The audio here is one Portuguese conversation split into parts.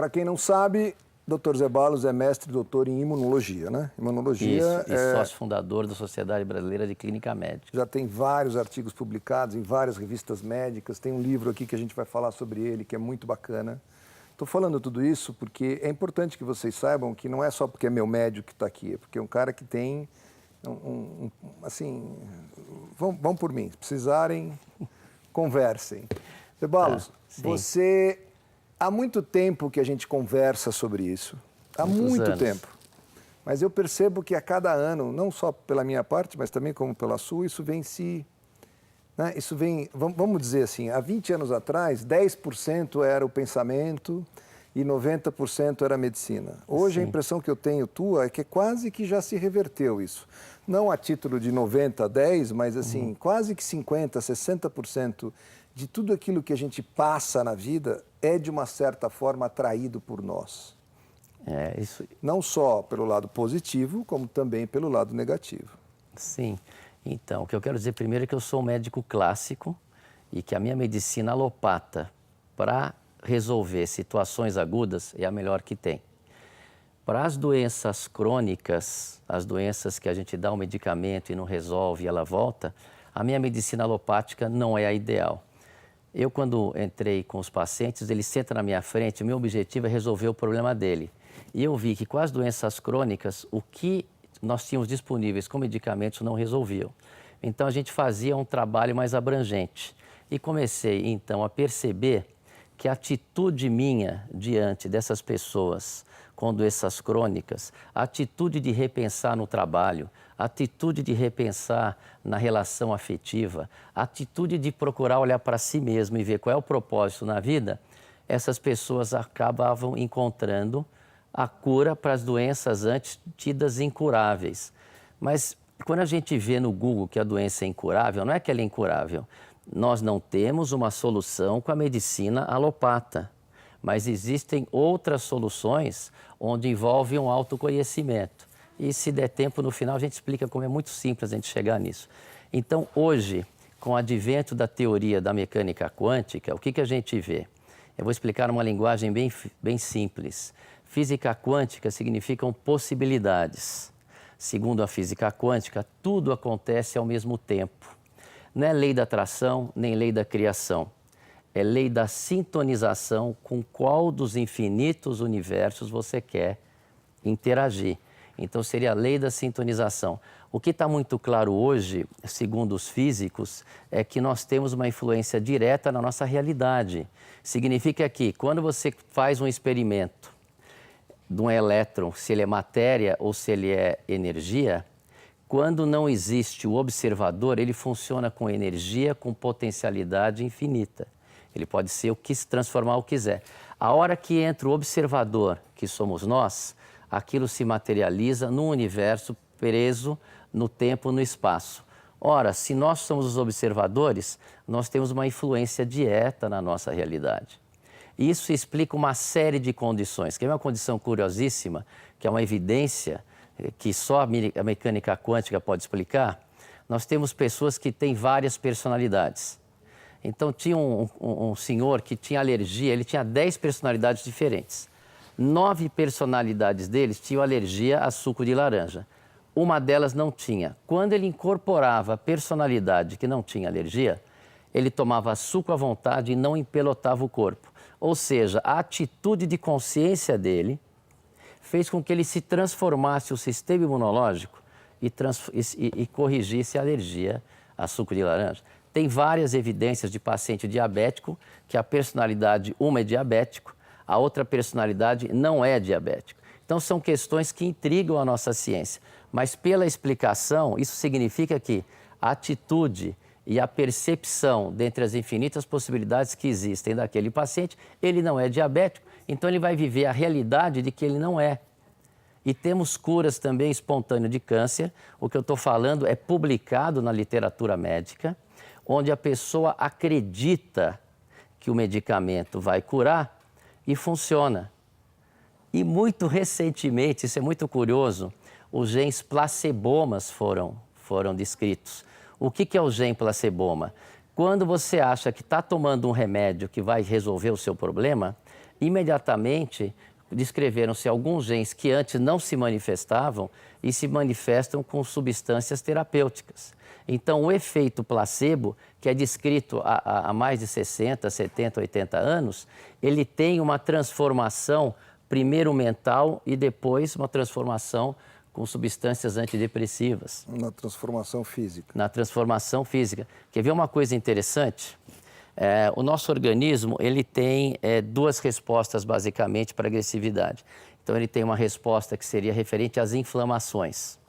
Para quem não sabe, Dr. Zé Balos é mestre e doutor em imunologia, né? Imunologia Isso, e sócio fundador da Sociedade Brasileira de Clínica Médica. Já tem vários artigos publicados em várias revistas médicas, tem um livro aqui que a gente vai falar sobre ele, que é muito bacana. Estou falando tudo isso porque é importante que vocês saibam que não é só porque é meu médico que está aqui, é porque é um cara que tem, assim, vão por mim, se precisarem, conversem. Zé Balos, você... Há muito tempo que a gente conversa sobre isso, há muito tempo. Mas eu percebo que a cada ano, não só pela minha parte, mas também como pela sua, isso vem se... Né? Isso vem, vamos dizer assim, há 20 anos atrás, 10% era o pensamento e 90% era a medicina. Hoje a impressão que eu tenho tua é que quase que já se reverteu isso. Não a título de 90 a 10, mas assim, quase que 50, 60% de tudo aquilo que a gente passa na vida é, de uma certa forma, atraído por nós. Isso... Não só pelo lado positivo, como também pelo lado negativo. Sim. Então, o que eu quero dizer primeiro é que eu sou um médico clássico e que a minha medicina alopata para resolver situações agudas é a melhor que tem. Para as doenças crônicas, as doenças que a gente dá um medicamento e não resolve e ela volta, a minha medicina alopática não é a ideal. Eu, quando entrei com os pacientes, ele senta na minha frente, o meu objetivo é resolver o problema dele. E eu vi que com as doenças crônicas, o que nós tínhamos disponíveis com medicamentos não resolviam. Então, a gente fazia um trabalho mais abrangente. E comecei, então, a perceber que a atitude minha diante dessas pessoas com doenças crônicas, a atitude de repensar no trabalho, a atitude de repensar na relação afetiva, a atitude de procurar olhar para si mesmo e ver qual é o propósito na vida, essas pessoas acabavam encontrando a cura para as doenças antes tidas incuráveis. Mas quando a gente vê no Google que a doença é incurável, não é que ela é incurável. Nós não temos uma solução com a medicina alopata, mas existem outras soluções onde envolve um autoconhecimento. E se der tempo, no final, a gente explica como é muito simples a gente chegar nisso. Então, hoje, com o advento da teoria da mecânica quântica, o que a gente vê? Eu vou explicar uma linguagem bem simples. Física quântica significam possibilidades. Segundo a física quântica, tudo acontece ao mesmo tempo. Não é lei da atração, nem lei da criação. É lei da sintonização com qual dos infinitos universos você quer interagir. Então, seria a lei da sintonização. O que está muito claro hoje, segundo os físicos, é que nós temos uma influência direta na nossa realidade. Significa que, quando você faz um experimento de um elétron, se ele é matéria ou se ele é energia, quando não existe o observador, ele funciona com energia, com potencialidade infinita. Ele pode ser o que se transformar o quiser. A hora que entra o observador, que somos nós, aquilo se materializa no universo preso no tempo, no espaço. Ora, se nós somos os observadores, nós temos uma influência direta na nossa realidade. Isso explica uma série de condições, que é uma condição curiosíssima, que é uma evidência que só a mecânica quântica pode explicar. Nós temos pessoas que têm várias personalidades. Então, tinha um senhor que tinha alergia, ele tinha 10 personalidades diferentes. 9 personalidades deles tinham alergia a suco de laranja. Uma delas não tinha. Quando ele incorporava a personalidade que não tinha alergia, ele tomava suco à vontade e não empelotava o corpo. Ou seja, a atitude de consciência dele fez com que ele se transformasse o sistema imunológico e corrigisse a alergia a suco de laranja. Tem várias evidências de paciente diabético que a personalidade, uma é diabético, a outra personalidade não é diabético. Então, são questões que intrigam a nossa ciência. Mas, pela explicação, isso significa que a atitude e a percepção dentre as infinitas possibilidades que existem daquele paciente, ele não é diabético, então ele vai viver a realidade de que ele não é. E temos curas também espontâneas de câncer. O que eu estou falando é publicado na literatura médica, onde a pessoa acredita que o medicamento vai curar e funciona. E muito recentemente, isso é muito curioso, os genes placebomas foram descritos. O que é o gene placeboma? Quando você acha que está tomando um remédio que vai resolver o seu problema, imediatamente descreveram-se alguns genes que antes não se manifestavam e se manifestam com substâncias terapêuticas. Então, o efeito placebo, que é descrito há mais de 60, 70, 80 anos, ele tem uma transformação, primeiro mental e depois uma transformação com substâncias antidepressivas. Na transformação física. Na transformação física. Quer ver uma coisa interessante? O nosso organismo ele tem duas respostas basicamente para agressividade. Então ele tem uma resposta que seria referente às inflamações.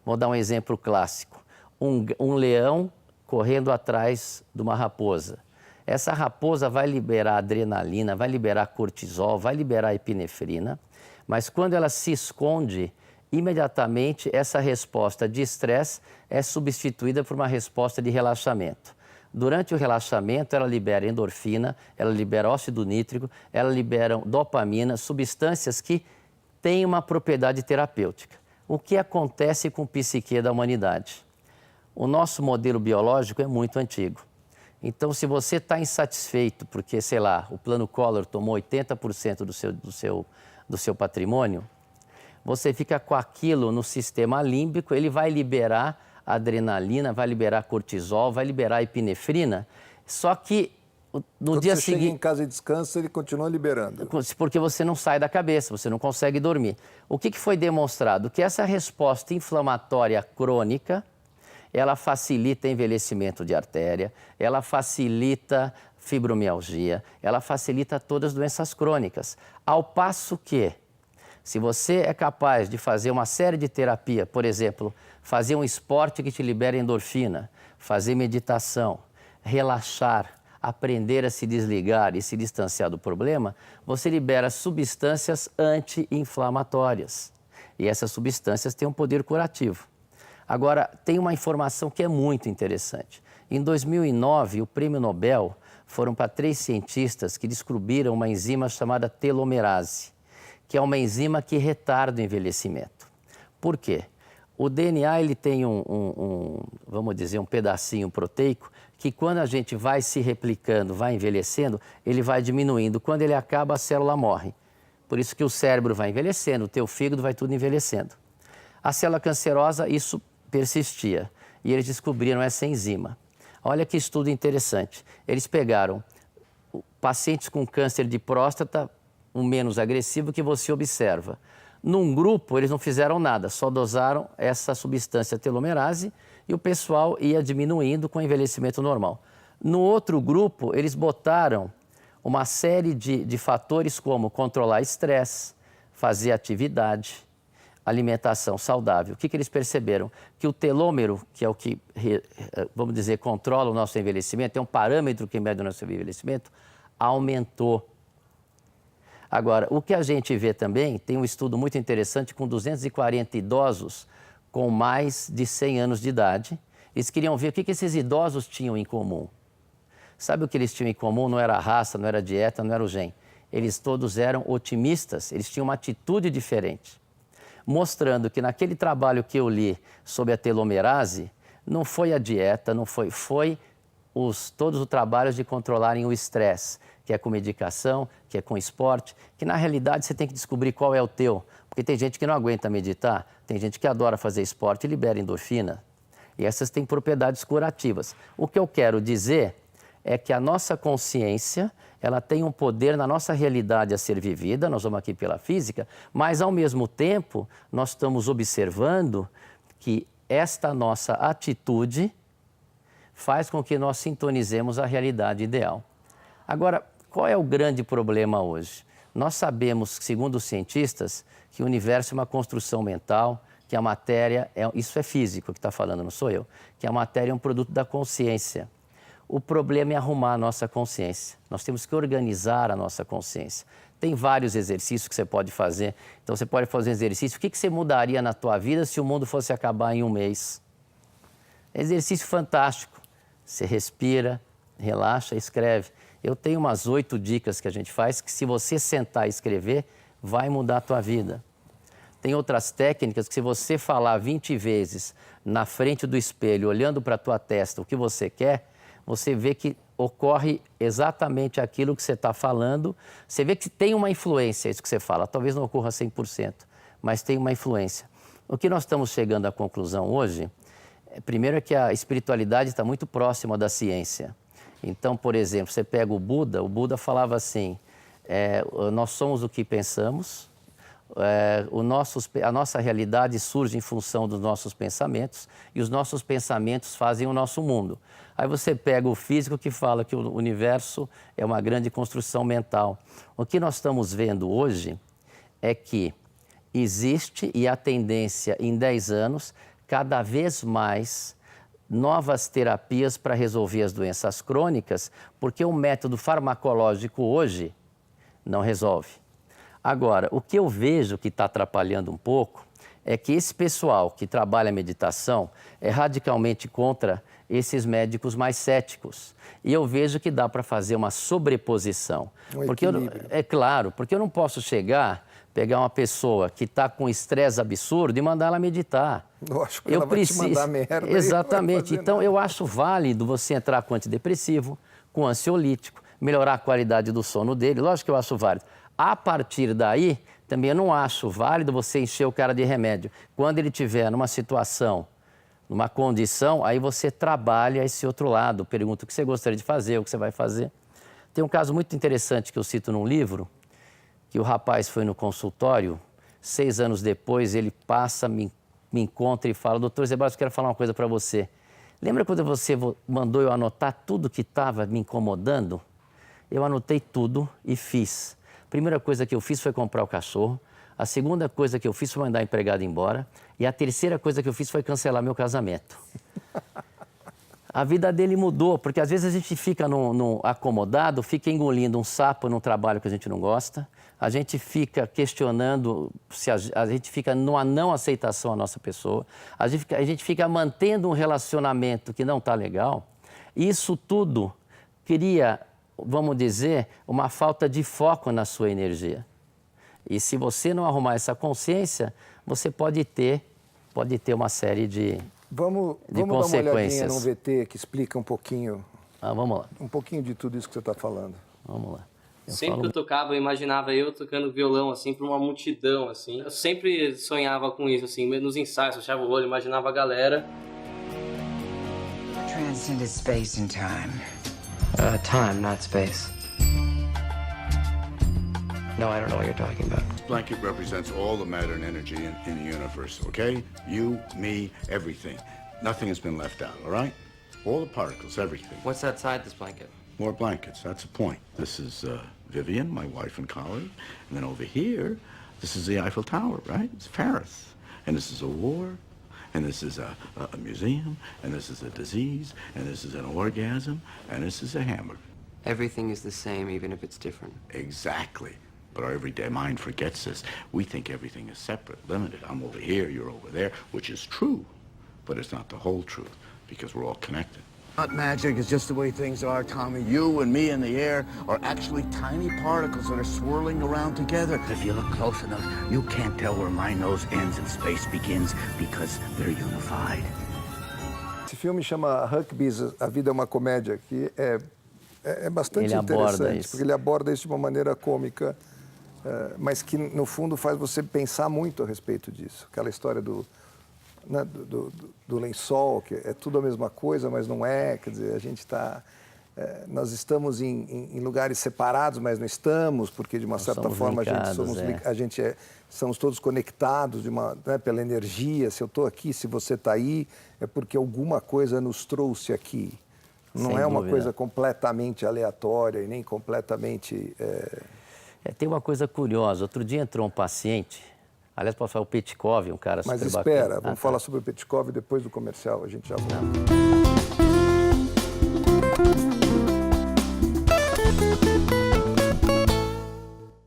Vou dar um exemplo clássico. Um leão correndo atrás de uma raposa. Essa raposa vai liberar adrenalina, vai liberar cortisol, vai liberar epinefrina, mas quando ela se esconde, imediatamente essa resposta de estresse é substituída por uma resposta de relaxamento. Durante o relaxamento, ela libera endorfina, ela libera óxido nítrico, ela libera dopamina, substâncias que têm uma propriedade terapêutica. O que acontece com o psique da humanidade? O nosso modelo biológico é muito antigo. Então, se você está insatisfeito porque, sei lá, o plano Collor tomou 80% do seu patrimônio, você fica com aquilo no sistema límbico, ele vai liberar adrenalina, vai liberar cortisol, vai liberar epinefrina, só que no dia seguinte... chega em casa e descansa, ele continua liberando. Porque você não sai da cabeça, você não consegue dormir. O que foi demonstrado? Que essa resposta inflamatória crônica, ela facilita envelhecimento de artéria, ela facilita fibromialgia, ela facilita todas as doenças crônicas. Ao passo que, se você é capaz de fazer uma série de terapia, por exemplo, fazer um esporte que te libera endorfina, fazer meditação, relaxar, aprender a se desligar e se distanciar do problema, você libera substâncias anti-inflamatórias. E essas substâncias têm um poder curativo. Agora, tem uma informação que é muito interessante. Em 2009, o prêmio Nobel foram para 3 cientistas que descobriram uma enzima chamada telomerase, que é uma enzima que retarda o envelhecimento. Por quê? O DNA ele tem vamos dizer, um pedacinho proteico que quando a gente vai se replicando, vai envelhecendo, ele vai diminuindo. Quando ele acaba, a célula morre. Por isso que o cérebro vai envelhecendo, o teu fígado vai tudo envelhecendo. A célula cancerosa, isso persistia. E eles descobriram essa enzima. Olha que estudo interessante. Eles pegaram pacientes com câncer de próstata, o menos agressivo que você observa. Num grupo, eles não fizeram nada, só dosaram essa substância telomerase e o pessoal ia diminuindo com o envelhecimento normal. No outro grupo, eles botaram uma série de fatores como controlar estresse, fazer atividade, alimentação saudável. O que eles perceberam? Que o telômero, que é o que, vamos dizer, controla o nosso envelhecimento, é um parâmetro que mede o nosso envelhecimento, aumentou. Agora, o que a gente vê também, tem um estudo muito interessante com 240 idosos com mais de 100 anos de idade. Eles queriam ver o que esses idosos tinham em comum. Sabe o que eles tinham em comum? Não era a raça, não era a dieta, não era o gene. Eles todos eram otimistas, eles tinham uma atitude diferente. Mostrando que naquele trabalho que eu li sobre a telomerase, não foi a dieta, não foi todos os trabalhos de controlarem o estresse, que é com medicação, que é com esporte, que na realidade você tem que descobrir qual é o teu. Porque tem gente que não aguenta meditar, tem gente que adora fazer esporte e libera endorfina. E essas têm propriedades curativas. O que eu quero dizer é que a nossa consciência, ela tem um poder na nossa realidade a ser vivida, nós vamos aqui pela física, mas ao mesmo tempo nós estamos observando que esta nossa atitude faz com que nós sintonizemos a realidade ideal. Agora, qual é o grande problema hoje? Nós sabemos, segundo os cientistas, que o universo é uma construção mental, que a matéria, isso é físico que está falando, não sou eu, que a matéria é um produto da consciência. O problema é arrumar a nossa consciência. Nós temos que organizar a nossa consciência. Tem vários exercícios que você pode fazer. Então, você pode fazer um exercício. O que você mudaria na tua vida se o mundo fosse acabar em um mês? Exercício fantástico. Você respira, relaxa, escreve. Eu tenho umas 8 dicas que a gente faz que se você sentar e escrever, vai mudar a tua vida. Tem outras técnicas que se você falar 20 vezes na frente do espelho, olhando para a tua testa o que você quer, você vê que ocorre exatamente aquilo que você está falando. Você vê que tem uma influência, isso que você fala. Talvez não ocorra 100%, mas tem uma influência. O que nós estamos chegando à conclusão hoje, primeiro é que a espiritualidade está muito próxima da ciência. Então, por exemplo, você pega o Buda falava assim, nós somos o que pensamos, a nossa realidade surge em função dos nossos pensamentos e os nossos pensamentos fazem o nosso mundo. Aí você pega o físico que fala que o universo é uma grande construção mental. O que nós estamos vendo hoje é que existe, e a tendência em 10 anos, cada vez mais novas terapias para resolver as doenças crônicas, porque o método farmacológico hoje não resolve. Agora, o que eu vejo que está atrapalhando um pouco é que esse pessoal que trabalha a meditação é radicalmente contra esses médicos mais céticos. E eu vejo que dá para fazer uma sobreposição. É claro, porque eu não posso pegar uma pessoa que está com estresse absurdo e mandar ela meditar. Lógico, ela vai te mandar merda. Exatamente. Então, eu acho válido você entrar com antidepressivo, com ansiolítico, melhorar a qualidade do sono dele. Lógico que eu acho válido. A partir daí, também eu não acho válido você encher o cara de remédio. Quando ele estiver numa situação, numa condição, aí você trabalha esse outro lado, pergunta o que você gostaria de fazer, o que você vai fazer. Tem um caso muito interessante que eu cito num livro, que o rapaz foi no consultório, 6 anos depois ele passa, me encontra e fala, doutor Zé Barros, eu quero falar uma coisa para você. Lembra quando você mandou eu anotar tudo que estava me incomodando? Eu anotei tudo e fiz. A primeira coisa que eu fiz foi comprar o cachorro. A segunda coisa que eu fiz foi mandar a empregada embora. E a terceira coisa que eu fiz foi cancelar meu casamento. A vida dele mudou, porque às vezes a gente fica acomodado, fica engolindo um sapo num trabalho que a gente não gosta. A gente fica questionando, a gente fica numa não aceitação à nossa pessoa. A gente fica mantendo um relacionamento que não está legal. Isso tudo cria, vamos dizer, uma falta de foco na sua energia. E se você não arrumar essa consciência, você pode ter uma série de Vamos dar uma olhadinha num VT que explica um pouquinho. Vamos lá. Um pouquinho de tudo isso que você está falando. Vamos lá. Sempre que eu tocava, eu imaginava eu tocando violão, assim, para uma multidão, assim. Eu sempre sonhava com isso, assim, nos ensaios, fechava o olho, imaginava a galera. Transcended space and time. Time, not space. No, I don't know what you're talking about. Blanket represents all the matter and energy in the universe, okay? You, me, everything. Nothing has been left out, all right? All the particles, everything. What's outside this blanket? More blankets, that's the point. This is Vivian, my wife and colleague. And then over here, this is the Eiffel Tower, right? It's Paris. And this is a war. And this is a museum. And this is a disease. And this is an orgasm. And this is a hammer. Everything is the same, even if it's different. Exactly. But our everyday mind forgets this. We think everything is separate, limited. I'm over here, you're over there, which is true. But it's not the whole truth, because we're all connected. Not magic, it's just the way things are, Tommy. You and me in the air are actually tiny particles that are swirling around together. If you look close enough, you can't tell where my nose ends and space begins because they're unified. Esse filme chama Huckabee, A Vida é uma Comédia, que é bastante interessante, porque ele aborda isso de uma maneira cômica, mas que, no fundo, faz você pensar muito a respeito disso. Aquela história do lençol, que é tudo a mesma coisa, mas não é. Quer dizer, a gente está... nós estamos em lugares separados, mas não estamos, porque, de uma certa forma, somos todos conectados pela energia. Se eu estou aqui, se você está aí, é porque alguma coisa nos trouxe aqui. Não é uma coisa completamente aleatória e nem completamente... Tem uma coisa curiosa. Outro dia entrou um paciente, aliás, posso falar o Petkov, um cara super bacana. Mas espera, vamos falar sobre o Petkov depois do comercial, a gente já volta.